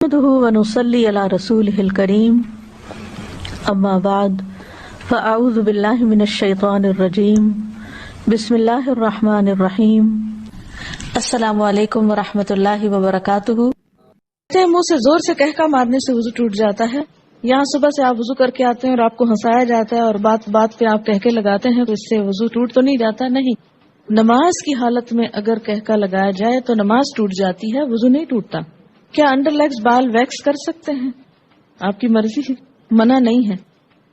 نحمده ونصلي على رسوله الكريم اما بعد فاعوذ بالله من الشیطان الرجیم بسم اللہ الرحمن الرحیم السلام علیکم ورحمۃ اللہ وبرکاتہ۔ منہ سے زور سے کہکا مارنے سے وضو ٹوٹ جاتا ہے۔ یہاں صبح سے آپ وضو کر کے آتے ہیں اور آپ کو ہنسایا جاتا ہے اور بات بات پہ آپ کہکے لگاتے ہیں تو اس سے وضو ٹوٹ تو نہیں جاتا؟ نہیں، نماز کی حالت میں اگر کہکا لگایا جائے تو نماز ٹوٹ جاتی ہے، وضو نہیں ٹوٹتا۔ کیا انڈر لیگز بال ویکس کر سکتے ہیں؟ آپ کی مرضی ہے، منع نہیں ہے۔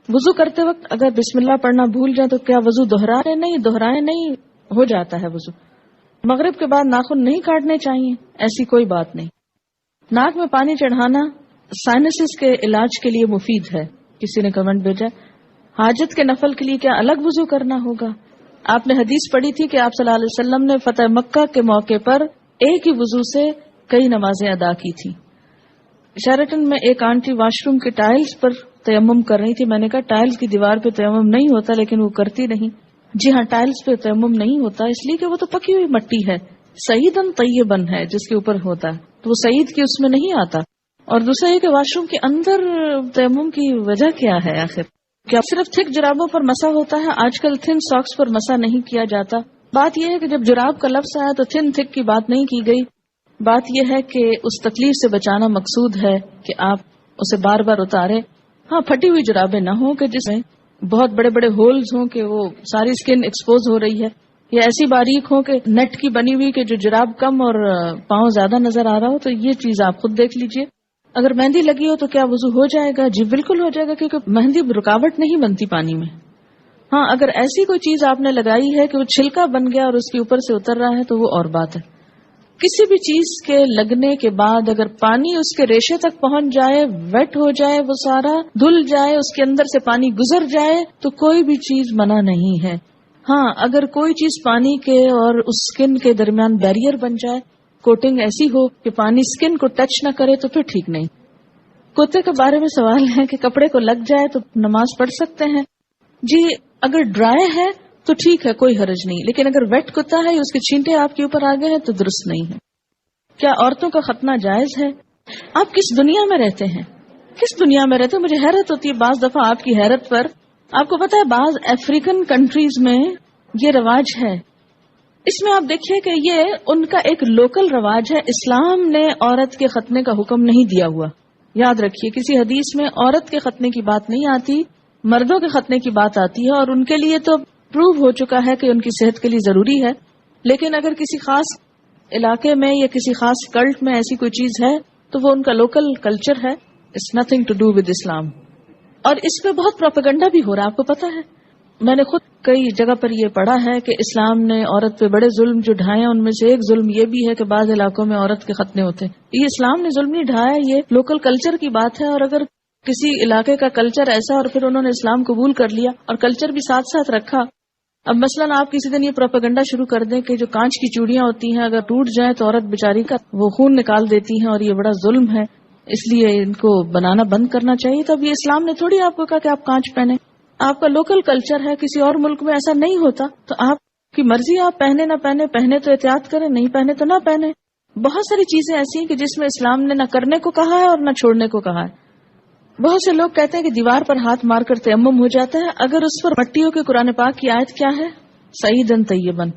وضو کرتے وقت اگر بسم اللہ پڑھنا بھول جائے تو کیا وضو دہرائے نہیں، ہو جاتا ہے وضو۔ مغرب کے بعد ناخن نہیں کاٹنے چاہیے، ایسی کوئی بات نہیں۔ ناک میں پانی چڑھانا سائنسز کے علاج کے لیے مفید ہے، کسی نے کمنٹ بھیجا۔ حاجت کے نفل کے لیے کیا الگ وضو کرنا ہوگا؟ آپ نے حدیث پڑھی تھی کہ آپ صلی اللہ علیہ وسلم نے فتح مکہ کے موقع پر ایک ہی وضو سے کئی نمازیں ادا کی تھی۔ شیرٹن میں ایک آنٹی واش روم کے ٹائلز پر تیمم کر رہی تھی۔ میں نے کہا ٹائلز کی دیوار پہ تیمم نہیں ہوتا، لیکن وہ کرتی نہیں۔ جی ہاں، ٹائلز پہ تیمم نہیں ہوتا اس لیے کہ وہ تو پکی ہوئی مٹی ہے، سعیدن طیبن ہے جس کے اوپر ہوتا ہے، تو وہ سعید کی اس میں نہیں آتا۔ اور دوسرا یہ کہ واش روم کے اندر تیمم کی وجہ کیا ہے آخر؟ کیا صرف تھک جرابوں پر مسح ہوتا ہے؟ آج کل تھن ساکس پر مسح نہیں کیا جاتا۔ بات یہ ہے کہ جب جراب کا لفظ آیا تو تھن تھک کی بات نہیں کی گئی۔ بات یہ ہے کہ اس تکلیف سے بچانا مقصود ہے کہ آپ اسے بار بار اتارے۔ ہاں، پھٹی ہوئی جرابیں نہ ہوں کہ جس میں بہت بڑے بڑے ہولز ہوں کہ وہ ساری سکن ایکسپوز ہو رہی ہے، یا ایسی باریک ہو کہ نیٹ کی بنی ہوئی کہ جو جراب کم اور پاؤں زیادہ نظر آ رہا ہو، تو یہ چیز آپ خود دیکھ لیجئے۔ اگر مہندی لگی ہو تو کیا وضو ہو جائے گا؟ جی بالکل ہو جائے گا، کیونکہ مہندی رکاوٹ نہیں بنتی پانی میں۔ ہاں، اگر ایسی کوئی چیز آپ نے لگائی ہے کہ وہ چھلکا بن گیا اور اس کے اوپر سے اتر رہا ہے تو وہ اور بات ہے۔ کسی بھی چیز کے لگنے کے بعد اگر پانی اس کے ریشے تک پہنچ جائے، ویٹ ہو جائے، وہ سارا دھل جائے، اس کے اندر سے پانی گزر جائے تو کوئی بھی چیز منع نہیں ہے۔ ہاں، اگر کوئی چیز پانی کے اور اس سکن کے درمیان بیریئر بن جائے، کوٹنگ ایسی ہو کہ پانی سکن کو ٹچ نہ کرے تو پھر ٹھیک نہیں۔ کتے کے بارے میں سوال ہے کہ کپڑے کو لگ جائے تو نماز پڑھ سکتے ہیں؟ جی، اگر ڈرائی ہے تو ٹھیک ہے، کوئی حرج نہیں، لیکن اگر ویٹ کتا ہے یا اس کے چھینٹے آپ کے اوپر آ گئے ہیں تو درست نہیں ہے۔ کیا عورتوں کا ختنہ جائز ہے؟ آپ کس دنیا میں رہتے ہیں؟ کس دنیا میں رہتے ہیں؟ مجھے حیرت ہوتی ہے بعض دفعہ آپ کی حیرت پر۔ آپ کو پتا ہے بعض افریقن کنٹریز میں یہ رواج ہے۔ اس میں آپ دیکھیے کہ یہ ان کا ایک لوکل رواج ہے۔ اسلام نے عورت کے ختنے کا حکم نہیں دیا ہوا۔ یاد رکھیے، کسی حدیث میں عورت کے ختنے کی بات نہیں آتی، مردوں کے ختنے کی بات آتی ہے، اور ان کے لیے تو پروو ہو چکا ہے کہ ان کی صحت کے لیے ضروری ہے۔ لیکن اگر کسی خاص علاقے میں یا کسی خاص کلٹ میں ایسی کوئی چیز ہے تو وہ ان کا لوکل کلچر ہے، it's nothing to do with Islam. اور اس پہ بہت پروپیگنڈا بھی ہو رہا ہے، آپ کو پتا ہے۔ میں نے خود کئی جگہ پر یہ پڑھا ہے کہ اسلام نے عورت پہ بڑے ظلم جو ڈھائے ہیں، ان میں سے ایک ظلم یہ بھی ہے کہ بعض علاقوں میں عورت کے ختنے ہوتے ہیں۔ یہ اسلام نے ظلم نہیں ڈھایا، یہ لوکل کلچر کی بات ہے۔ اور اگر کسی علاقے کا کلچر ایسا اور پھر انہوں نے اسلام قبول کر لیا اور کلچر بھی ساتھ ساتھ رکھا، اب مثلاً آپ کسی دن یہ پروپیگنڈا شروع کر دیں کہ جو کانچ کی چوڑیاں ہوتی ہیں اگر ٹوٹ جائیں تو عورت بیچاری کا وہ خون نکال دیتی ہیں اور یہ بڑا ظلم ہے، اس لیے ان کو بنانا بند کرنا چاہیے، تو اب یہ اسلام نے تھوڑی آپ کو کہا کہ آپ کانچ پہنیں۔ آپ کا لوکل کلچر ہے، کسی اور ملک میں ایسا نہیں ہوتا، تو آپ کی مرضی، آپ پہنے نہ پہنے، پہنے تو احتیاط کریں، نہیں پہنے تو نہ پہنے۔ بہت ساری چیزیں ایسی ہیں کہ جس میں اسلام نے نہ کرنے کو کہا ہے اور نہ چھوڑنے کو کہا ہے۔ بہت سے لوگ کہتے ہیں کہ دیوار پر ہاتھ مار کر تیمم ہو جاتا ہے، اگر اس پر مٹی ہو کے قرآن پاک کی آیت کیا ہے؟ سعیدن طیبن۔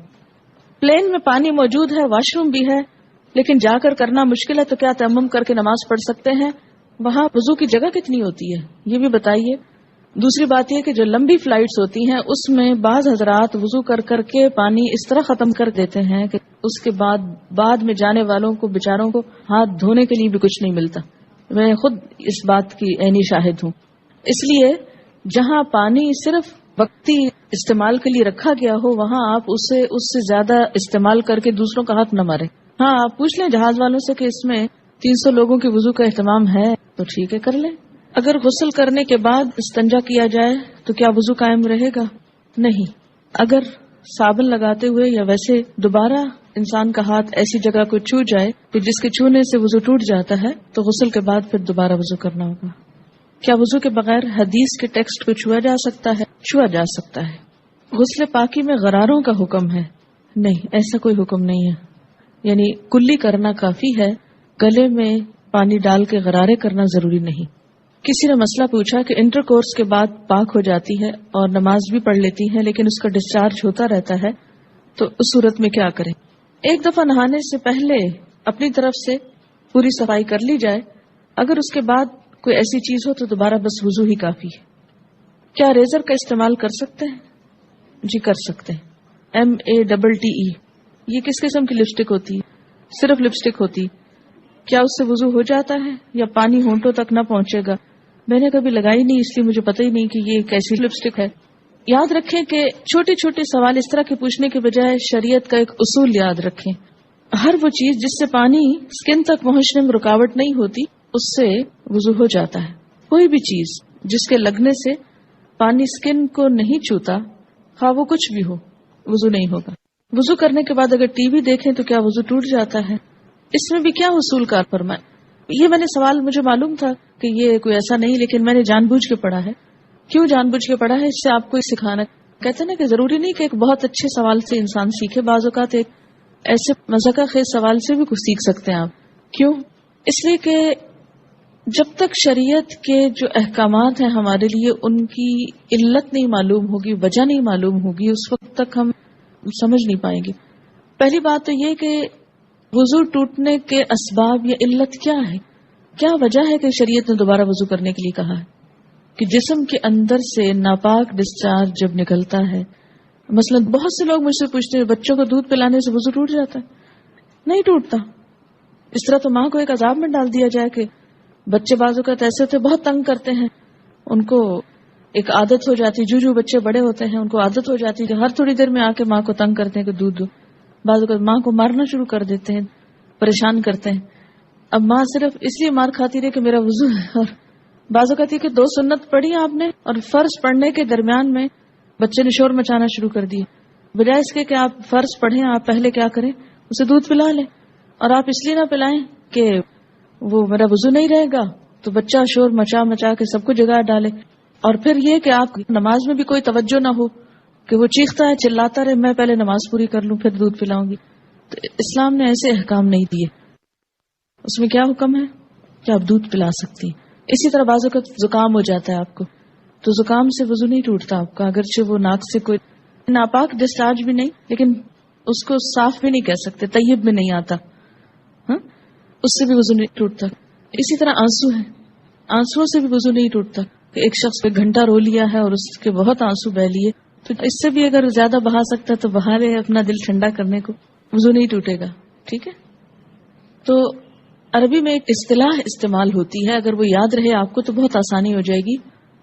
پلین میں پانی موجود ہے، واش روم بھی ہے، لیکن جا کر کرنا مشکل ہے، تو کیا تیمم کر کے نماز پڑھ سکتے ہیں؟ وہاں وضو کی جگہ کتنی ہوتی ہے یہ بھی بتائیے۔ دوسری بات یہ کہ جو لمبی فلائٹس ہوتی ہیں اس میں بعض حضرات وضو کر کر کے پانی اس طرح ختم کر دیتے ہیں کہ اس کے بعد میں جانے والوں کو بیچاروں کو ہاتھ دھونے کے لیے بھی کچھ نہیں ملتا۔ میں خود اس بات کی عینی شاہد ہوں۔ اس لیے جہاں پانی صرف وقتی استعمال کے لیے رکھا گیا ہو وہاں آپ اس سے زیادہ استعمال کر کے دوسروں کا ہاتھ نہ مارے۔ ہاں، آپ پوچھ لیں جہاز والوں سے کہ اس میں 300 لوگوں کی وضو کا اہتمام ہے تو ٹھیک ہے، کر لیں۔ اگر غسل کرنے کے بعد استنجا کیا جائے تو کیا وضو قائم رہے گا؟ نہیں۔ اگر صابن لگاتے ہوئے یا ویسے دوبارہ انسان کا ہاتھ ایسی جگہ کو چھو جائے کہ جس کے چھونے سے وضو ٹوٹ جاتا ہے تو غسل کے بعد پھر دوبارہ وضو کرنا ہوگا۔ کیا وضو کے بغیر حدیث کے ٹیکسٹ کو چھوا جا سکتا ہے؟ چھوا جا سکتا ہے۔ غسل پاکی میں غراروں کا حکم ہے؟ نہیں، ایسا کوئی حکم نہیں ہے، یعنی کلی کرنا کافی ہے۔ گلے میں پانی ڈال کے غرارے کرنا ضروری نہیں. کسی نے مسئلہ پوچھا کہ انٹر کورس کے بعد پاک ہو جاتی ہے اور نماز بھی پڑھ لیتی ہے لیکن اس کا ڈسچارج ہوتا رہتا ہے تو اس صورت میں کیا کریں؟ ایک دفعہ نہانے سے پہلے اپنی طرف سے پوری صفائی کر لی جائے. اگر اس کے بعد کوئی ایسی چیز ہو تو دوبارہ بس وضو ہی کافی ہے. کیا ریزر کا استعمال کر سکتے ہیں؟ جی کر سکتے ہیں. MATTE یہ کس قسم کی لپسٹک ہوتی ہے؟ صرف لپسٹک ہوتی. کیا اس سے وضو ہو جاتا ہے یا پانی ہونٹوں تک نہ پہنچے گا؟ میں نے کبھی لگائی نہیں اس لیے مجھے پتہ ہی نہیں کہ یہ کیسی لپسٹک ہے. یاد رکھیں کہ چھوٹے چھوٹے سوال اس طرح کے پوچھنے کے بجائے شریعت کا ایک اصول یاد رکھیں. ہر وہ چیز جس سے پانی سکن تک پہنچنے میں رکاوٹ نہیں ہوتی اس سے وضو ہو جاتا ہے. کوئی بھی چیز جس کے لگنے سے پانی سکن کو نہیں چھوتا خواہ وہ کچھ بھی ہو وضو نہیں ہوگا. وضو کرنے کے بعد اگر ٹی وی دیکھیں تو کیا وضو ٹوٹ جاتا ہے؟ اس میں بھی کیا اصول کار فرمائے؟ یہ میں نے سوال مجھے معلوم تھا کہ یہ کوئی ایسا نہیں لیکن میں نے جان بوجھ کے پڑھا ہے. کیوں جان بوجھ کے پڑھا ہے؟ اس سے آپ کو سکھانا. کہتے ہیں نا کہ ضروری نہیں کہ ایک بہت اچھے سوال سے انسان سیکھے. بعض اوقات ایک ایسے مذاق خیز سوال سے بھی کچھ سیکھ سکتے ہیں آپ. کیوں؟ اس لیے کہ جب تک شریعت کے جو احکامات ہیں ہمارے لیے ان کی علت نہیں معلوم ہوگی، وجہ نہیں معلوم ہوگی، اس وقت تک ہم سمجھ نہیں پائیں گے. پہلی بات تو یہ کہ وضو ٹوٹنے کے اسباب یا علت کیا ہے؟ کیا وجہ ہے کہ شریعت نے دوبارہ وضو کرنے کے لیے کہا ہے؟ کہ جسم کے اندر سے ناپاک ڈسچارج جب نکلتا ہے، مثلا بہت سے لوگ مجھ سے پوچھتے ہیں بچوں کو دودھ پلانے سے وضو ٹوٹ جاتا ہے؟ نہیں ٹوٹتا. اس طرح تو ماں کو ایک عذاب میں ڈال دیا جائے کہ بچے بعض اوقات ایسے ہوتے بہت تنگ کرتے ہیں، ان کو ایک عادت ہو جاتی، جو بچے بڑے ہوتے ہیں ان کو عادت ہو جاتی کہ ہر تھوڑی دیر میں آ کے ماں کو تنگ کرتے ہیں کہ دودھ دو. بعض اوقات ماں کو مارنا شروع کر دیتے ہیں، پریشان کرتے ہیں. اب ماں صرف اس لیے مار کھاتی رہے کہ میرا وضو ہے. اور بعض اوقات یہ کہ 2 سنت پڑھی آپ نے اور فرض پڑھنے کے درمیان میں بچے نے شور مچانا شروع کر دیا. بجائے اس کے کہ آپ فرض پڑھیں، آپ پہلے کیا کریں، اسے دودھ پلا لیں. اور آپ اس لیے نہ پلائیں کہ وہ میرا وضو نہیں رہے گا تو بچہ شور مچا کے سب کو جگا ڈالے. اور پھر یہ کہ آپ نماز میں بھی کوئی توجہ نہ ہو کہ وہ چیختا ہے چلاتا رہے، میں پہلے نماز پوری کر لوں پھر دودھ پلاؤں گی. تو اسلام نے ایسے احکام نہیں دیے. اس میں کیا حکم ہے کہ آپ دودھ پلا سکتی. اسی طرح بعض اوقات زکام ہو جاتا ہے آپ کو تو زکام سے وضو نہیں ٹوٹتا آپ کا، اگرچہ وہ ناک سے کوئی ناپاک ڈسچارج بھی نہیں لیکن اس کو صاف بھی نہیں کہہ سکتے، طیب میں نہیں آتا، اس سے بھی وضو نہیں ٹوٹتا. اسی طرح آنسو ہے، آنسو سے بھی وضو نہیں ٹوٹتا. کہ ایک شخص 1 گھنٹہ رو لیا ہے اور اس کے بہت آنسو بہ لیے تو اس سے بھی اگر زیادہ بہا سکتا تو بہا لے اپنا دل ٹھنڈا کرنے کو، وضو نہیں ٹوٹے گا. ٹھیک ہے. تو عربی میں ایک اصطلاح استعمال ہوتی ہے، اگر وہ یاد رہے آپ کو تو بہت آسانی ہو جائے گی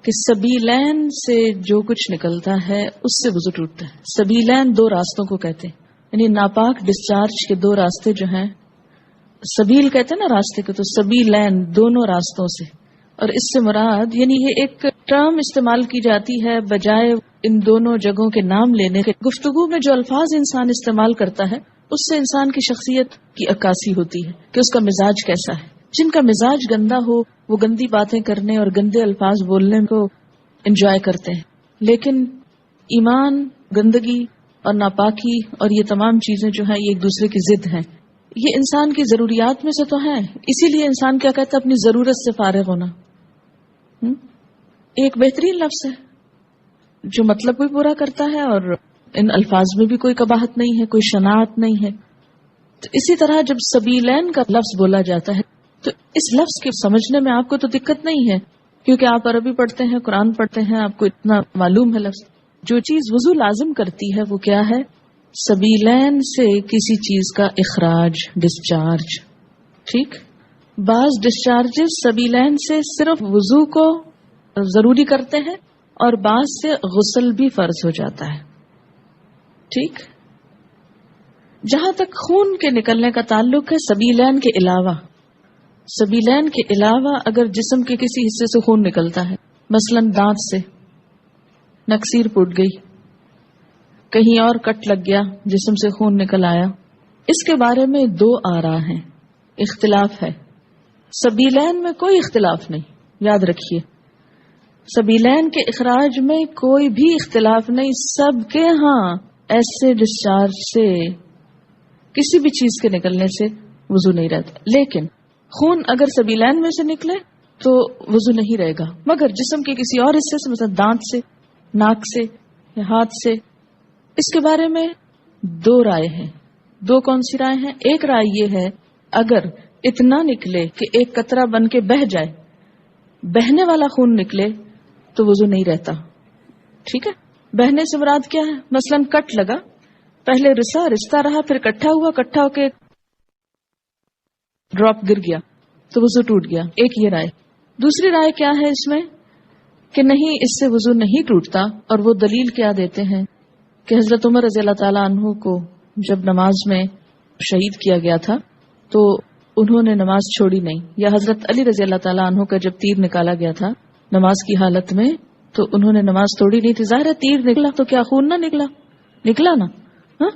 کہ سبیلین سے جو کچھ نکلتا ہے اس سے وضو ٹوٹتا ہے. سبیلین 2 راستوں کو کہتے ہیں، یعنی ناپاک ڈسچارج کے 2 راستے جو ہیں، سبیل کہتے ہیں نا راستے کو، تو سبیلین دونوں راستوں سے. اور اس سے مراد یعنی یہ ایک ٹرم استعمال کی جاتی ہے بجائے ان دونوں جگہوں کے نام لینے کے. گفتگو میں جو الفاظ انسان استعمال کرتا ہے اس سے انسان کی شخصیت کی عکاسی ہوتی ہے کہ اس کا مزاج کیسا ہے. جن کا مزاج گندا ہو وہ گندی باتیں کرنے اور گندے الفاظ بولنے کو انجوائے کرتے ہیں، لیکن ایمان، گندگی اور ناپاکی اور یہ تمام چیزیں جو ہیں یہ ایک دوسرے کی ضد ہیں. یہ انسان کی ضروریات میں سے تو ہیں، اسی لیے انسان کیا کہتا ہے، اپنی ضرورت سے فارغ ہونا. ایک بہترین لفظ ہے جو مطلب بھی پورا کرتا ہے اور ان الفاظ میں بھی کوئی قباحت نہیں ہے، کوئی شناعت نہیں ہے. تو اسی طرح جب سبیلین کا لفظ بولا جاتا ہے تو اس لفظ کے سمجھنے میں آپ کو تو دقت نہیں ہے کیونکہ آپ عربی پڑھتے ہیں، قرآن پڑھتے ہیں، آپ کو اتنا معلوم ہے لفظ. جو چیز وضو لازم کرتی ہے وہ کیا ہے؟ سبیلین سے کسی چیز کا اخراج، ڈسچارج. ٹھیک. بعض ڈسچارجز سبیلین سے صرف وضو کو ضروری کرتے ہیں اور بعض سے غسل بھی فرض ہو جاتا ہے. ٹھیک. جہاں تک خون کے نکلنے کا تعلق ہے، سبیلین کے علاوہ اگر جسم کے کسی حصے سے خون نکلتا ہے، مثلا دانت سے نکسیر پھوٹ گئی، کہیں اور کٹ لگ گیا، جسم سے خون نکل آیا، اس کے بارے میں 2 آراء ہیں، اختلاف ہے. سبیلین میں کوئی اختلاف نہیں، یاد رکھیے سبیلین کے اخراج میں کوئی بھی اختلاف نہیں. سب کے ہاں ایسے ڈسچارج سے کسی بھی چیز کے نکلنے سے وضو نہیں رہتا. لیکن خون اگر سبیلین میں سے نکلے تو وضو نہیں رہے گا، مگر جسم کے کسی اور حصے سے، مثلا دانت سے، ناک سے یا ہاتھ سے، اس کے بارے میں دو رائے ہیں۔ دو کون سی رائے ہیں؟ ایک رائے یہ ہے اگر اتنا نکلے کہ ایک قطرہ بن کے بہہ جائے، بہنے والا خون نکلے تو وضو نہیں رہتا، ٹھیک ہے؟ بہنے سے مراد کیا ہے؟ مثلا کٹ لگا، پہلے رستا رہا، پھر کٹھا ہوا، کٹھا ہو کے ڈراپ گر گیا تو وضو ٹوٹ گیا، ایک یہ رائے۔ دوسری رائے کیا ہے اس میں کہ نہیں، اس سے وضو نہیں ٹوٹتا، اور وہ دلیل کیا دیتے ہیں کہ حضرت عمر رضی اللہ تعالیٰ عنہ کو جب نماز میں شہید کیا گیا تھا تو انہوں نے نماز چھوڑی نہیں، یا حضرت علی رضی اللہ تعالیٰ عنہ کا جب تیر نکالا گیا تھا نماز کی حالت میں تو انہوں نے نماز توڑی نہیں تھی۔ ظاہر ہے تیر نکلا تو کیا خون نہ نکلا؟ نکلا نا، ہاں؟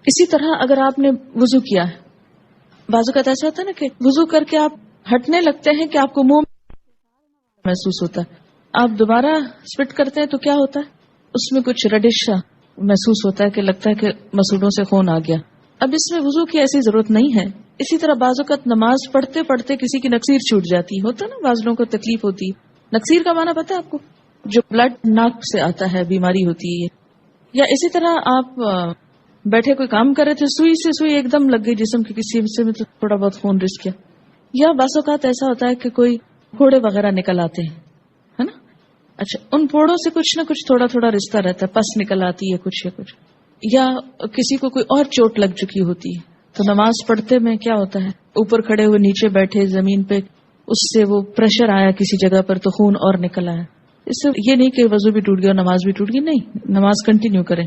اسی طرح اگر آپ نے وضو کیا ہے، بعض اوقات ایسا ہوتا ہے نا کہ وضو کر کے آپ ہٹنے لگتے ہیں کہ آپ کو منہ محسوس ہوتا ہے، آپ دوبارہ اسپٹ کرتے ہیں تو کیا ہوتا ہے؟ اس میں کچھ رڈش محسوس ہوتا ہے کہ لگتا ہے کہ مسوڑوں سے خون آ گیا۔ اب اس میں وضو کی ایسی ضرورت نہیں ہے۔ اسی طرح بعض اوقات نماز پڑھتے پڑھتے کسی کی نکسیر چھوٹ جاتی ہوتا ہے نا، بعض لوگوں کو تکلیف ہوتی ہے۔ نکسیر کا معنی پتہ ہے آپ کو؟ جو بلڈ ناک سے آتا ہے، بیماری ہوتی ہے۔ یا اسی طرح آپ بیٹھے کوئی کام کر رہے تھے، سوئی سے سوئی ایک دم لگ گئی جسم کے کسی حصے میں تو تھوڑا بہت خون رس گیا۔ یا بعض اوقات ایسا ہوتا ہے کہ کوئی پھوڑے وغیرہ نکل آتے ہیں، ہے نا؟ اچھا، ان پھوڑوں سے کچھ نہ کچھ تھوڑا تھوڑا رشتہ رہتا ہے، پس نکل آتی ہے کچھ، یا کسی کو کوئی اور چوٹ لگ چکی ہوتی ہے تو نماز پڑھتے میں کیا ہوتا ہے، اوپر کھڑے ہوئے نیچے بیٹھے زمین پہ، اس سے وہ پریشر آیا کسی جگہ پر تو خون اور نکل آیا۔ اس سے یہ نہیں کہ وضو بھی ٹوٹ گیا اور نماز بھی ٹوٹ گئی، نہیں، نماز کنٹینیو کریں۔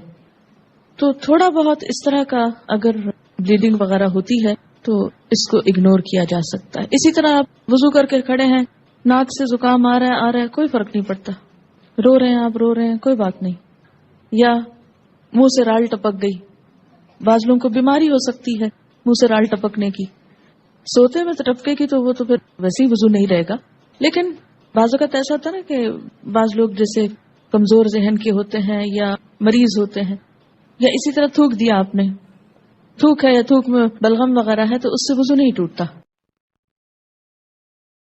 تو تھوڑا بہت اس طرح کا اگر بلیڈنگ وغیرہ ہوتی ہے تو اس کو اگنور کیا جا سکتا ہے۔ اسی طرح آپ وضو کر کے کھڑے ہیں، ناک سے زکام آ رہا ہے، کوئی فرق نہیں پڑتا، رو رہے ہیں آپ، رو رہے ہیں، کوئی بات نہیں۔ یا منہ سے رال ٹپک گئی، بعض لوگوں کو بیماری ہو سکتی ہے منہ سے رال ٹپکنے کی، سوتے میں ٹپکے کی تو وہ تو پھر ویسے ہی وضو نہیں رہے گا۔ لیکن بعض اوقات ایسا ہوتا ہے نا کہ بعض لوگ جیسے کمزور ذہن کے ہوتے ہیں یا مریض ہوتے ہیں، یا اسی طرح تھوک دیا آپ نے، تھوک ہے یا تھوک میں بلغم وغیرہ ہے تو اس سے وضو نہیں ٹوٹتا۔